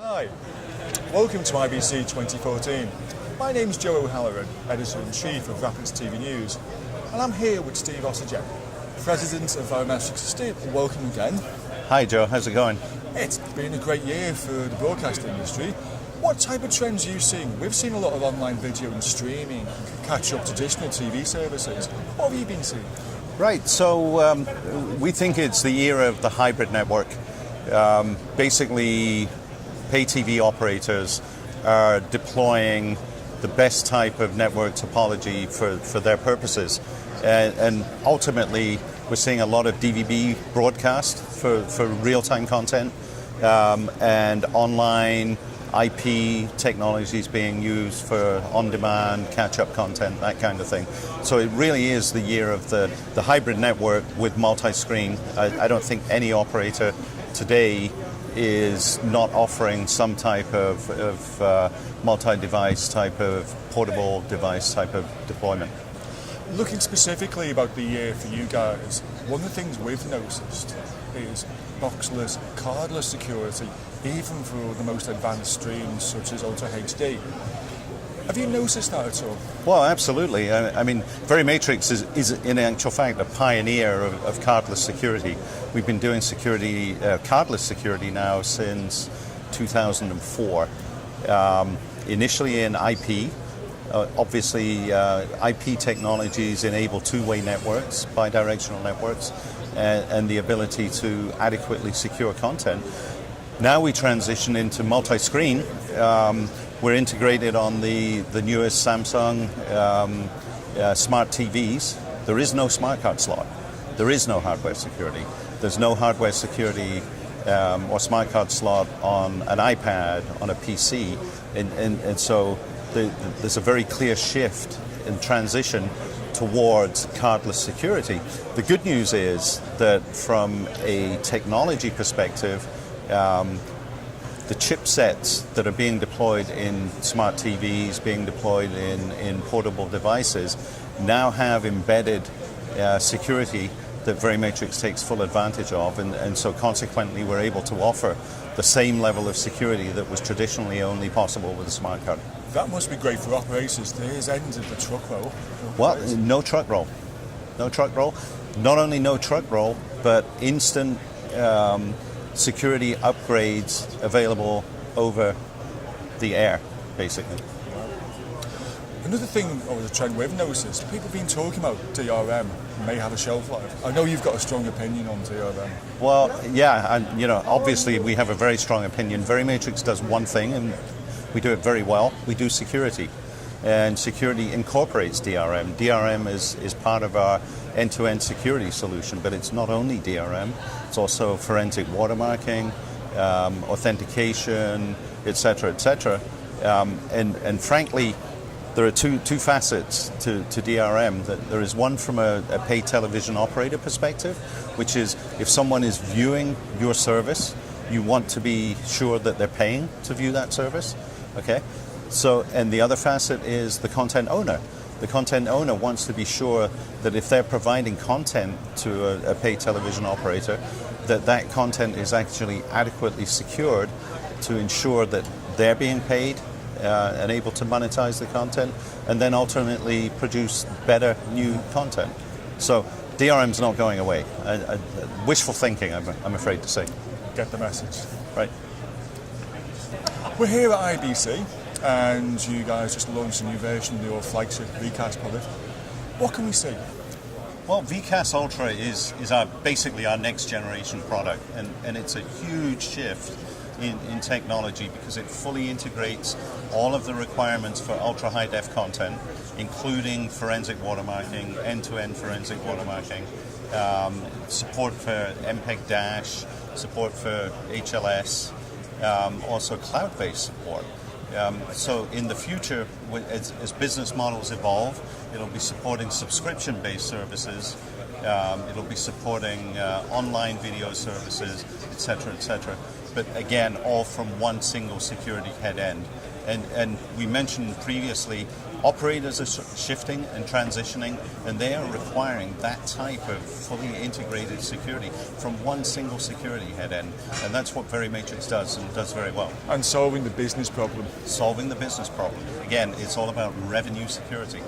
Hi, welcome to IBC 2014. My name's Joe O'Halloran, Editor-in-Chief of Rapids TV News, and I'm here with Steve Ossagen, President of Verimatrix. Steve, welcome again. Hi Joe, how's it going? It's been a great year for the broadcast industry. What type of trends are you seeing? We've seen a lot of online video and streaming catch up to traditional TV services. What have you been seeing? Right, so we think it's the era of the hybrid network. Basically, pay TV operators are deploying the best type of network topology for their purposes. And ultimately, we're seeing a lot of DVB broadcast for real-time content and online IP technologies being used for on-demand, catch-up content, that kind of thing. So it really is the year of the hybrid network with multi-screen. I don't think any operator today is not offering some type of multi-device type of portable device type of deployment. Looking specifically about the year for you guys, one of the things we've noticed is boxless, cardless security, even for the most advanced streams such as Ultra HD. Have you noticed that at all? Well, absolutely. I mean, Verimatrix is in actual fact a pioneer of cardless security. We've been doing security, cardless security now since 2004. Initially in IP. Obviously, IP technologies enable two-way networks, bidirectional networks, and the ability to adequately secure content. Now we transition into multi-screen. We're integrated on the newest Samsung smart TVs. There is no smart card slot. There is no hardware security. There's no hardware security or smart card slot on an iPad, on a PC, and so there's a very clear shift in transition towards cardless security. The good news is that from a technology perspective, the chipsets that are being deployed in smart TVs, being deployed in portable devices, now have embedded security that Verimatrix takes full advantage of, and so consequently we're able to offer the same level of security that was traditionally only possible with a smart card. That must be great for operators. There's ends of the truck roll. Well, no truck roll. No truck roll. Not only no truck roll, but instant security upgrades available over the air, basically. Another thing, or the trend we've noticed, people have been talking about DRM may have a shelf life. I know you've got a strong opinion on DRM. Well, yeah, and obviously we have a very strong opinion. Verimatrix does one thing, and we do it very well. We do security, and security incorporates DRM. DRM is part of our end-to-end security solution, but it's not only DRM. It's also forensic watermarking, authentication, etc., etc. And frankly, there are two facets to DRM. That there is one from a paid television operator perspective, which is if someone is viewing your service, you want to be sure that they're paying to view that service. Okay, so and the other facet is the content owner. The content owner wants to be sure that if they're providing content to a paid television operator, that content is actually adequately secured to ensure that they're being paid and able to monetize the content, and then ultimately produce better new content. So DRM's not going away. Wishful thinking, I'm afraid to say. Get the message. Right. We're here at IBC, and you guys just launched a new version of your flagship VCAS product. What can we see? Well, VCAS Ultra is basically our next generation product, and it's a huge shift in technology because it fully integrates all of the requirements for ultra high def content, including forensic watermarking, end-to-end forensic watermarking, support for MPEG-Dash, support for HLS, also cloud-based support. So in the future, as business models evolve, it'll be supporting subscription-based services, it'll be supporting online video services, etc., etc. But again, all from one single security head end. And we mentioned previously Operators are shifting and transitioning, and they are requiring that type of fully integrated security from one single security head end, and that's what Verimatrix does, and does very well. And solving the business problem. Solving the business problem. Again, it's all about revenue security.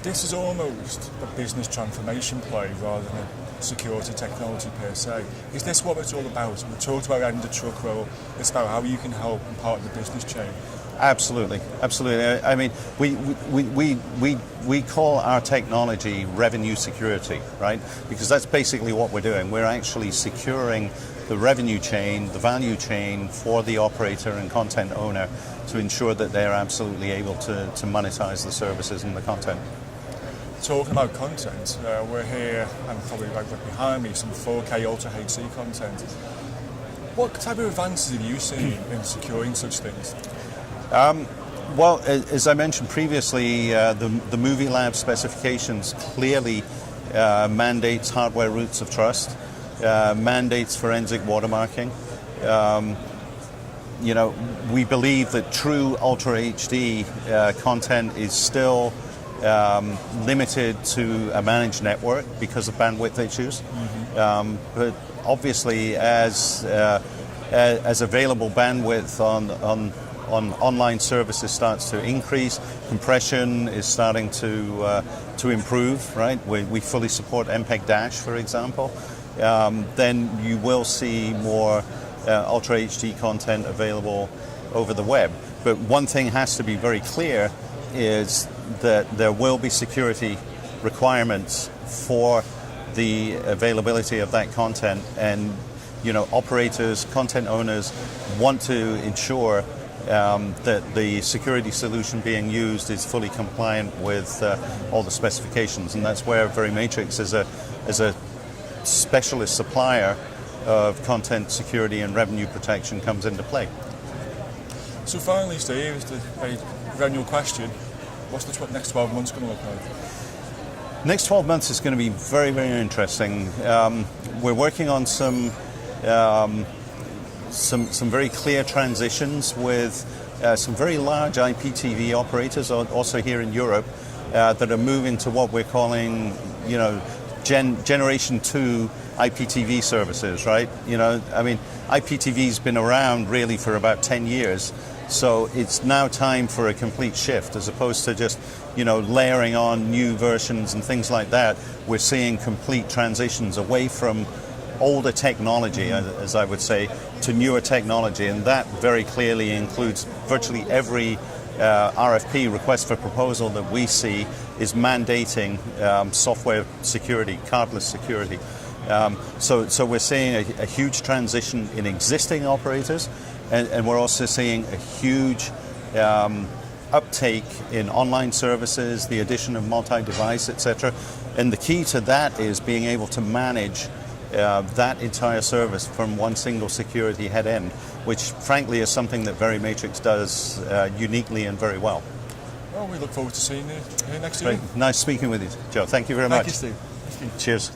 This is almost a business transformation play rather than a security technology per se. Is this what it's all about? We talked about end the truck roll. It's about how you can help in part of the business chain. Absolutely, absolutely. I mean, we call our technology revenue security, right? Because that's basically what we're doing. We're actually securing the revenue chain, the value chain for the operator and content owner to ensure that they're absolutely able to monetize the services and the content. Talking about content, we're here, and probably right behind me, some 4K Ultra HD content. What type of advances have you seen in securing such things? Well, as I mentioned previously, the Movie Lab specifications clearly mandates hardware roots of trust, mandates forensic watermarking. You know, we believe that true Ultra HD content is still limited to a managed network because of bandwidth issues. But obviously, as available bandwidth on online services starts to increase, compression is starting to improve, right? We fully support MPEG Dash, for example. Then you will see more Ultra HD content available over the web. But one thing has to be very clear is that there will be security requirements for the availability of that content, and you know, operators, content owners want to ensure that the security solution being used is fully compliant with all the specifications, and that's where Verimatrix as a specialist supplier of content security and revenue protection comes into play. So finally, Steve, is the very annual question: what's the next 12 months going to look like? Next 12 months is going to be very, very interesting. We're working on some very clear transitions with some very large IPTV operators, also here in Europe, that are moving to what we're calling, you know, Generation 2 IPTV services, right? You know, I mean, IPTV's been around really for about 10 years, so it's now time for a complete shift, as opposed to just, you know, layering on new versions and things like that. We're seeing complete transitions away from older technology, as I would say, to newer technology, and that very clearly includes virtually every RFP, request for proposal, that we see is mandating software security, cardless security. So we're seeing a huge transition in existing operators, and we're also seeing a huge uptake in online services, the addition of multi-device, etc. And the key to that is being able to manage that entire service from one single security head end, which frankly is something that Verimatrix does uniquely and very well. Well, we look forward to seeing you here next year. Nice speaking with you, Joe. Thank you very much. Thank you, Steve. Cheers.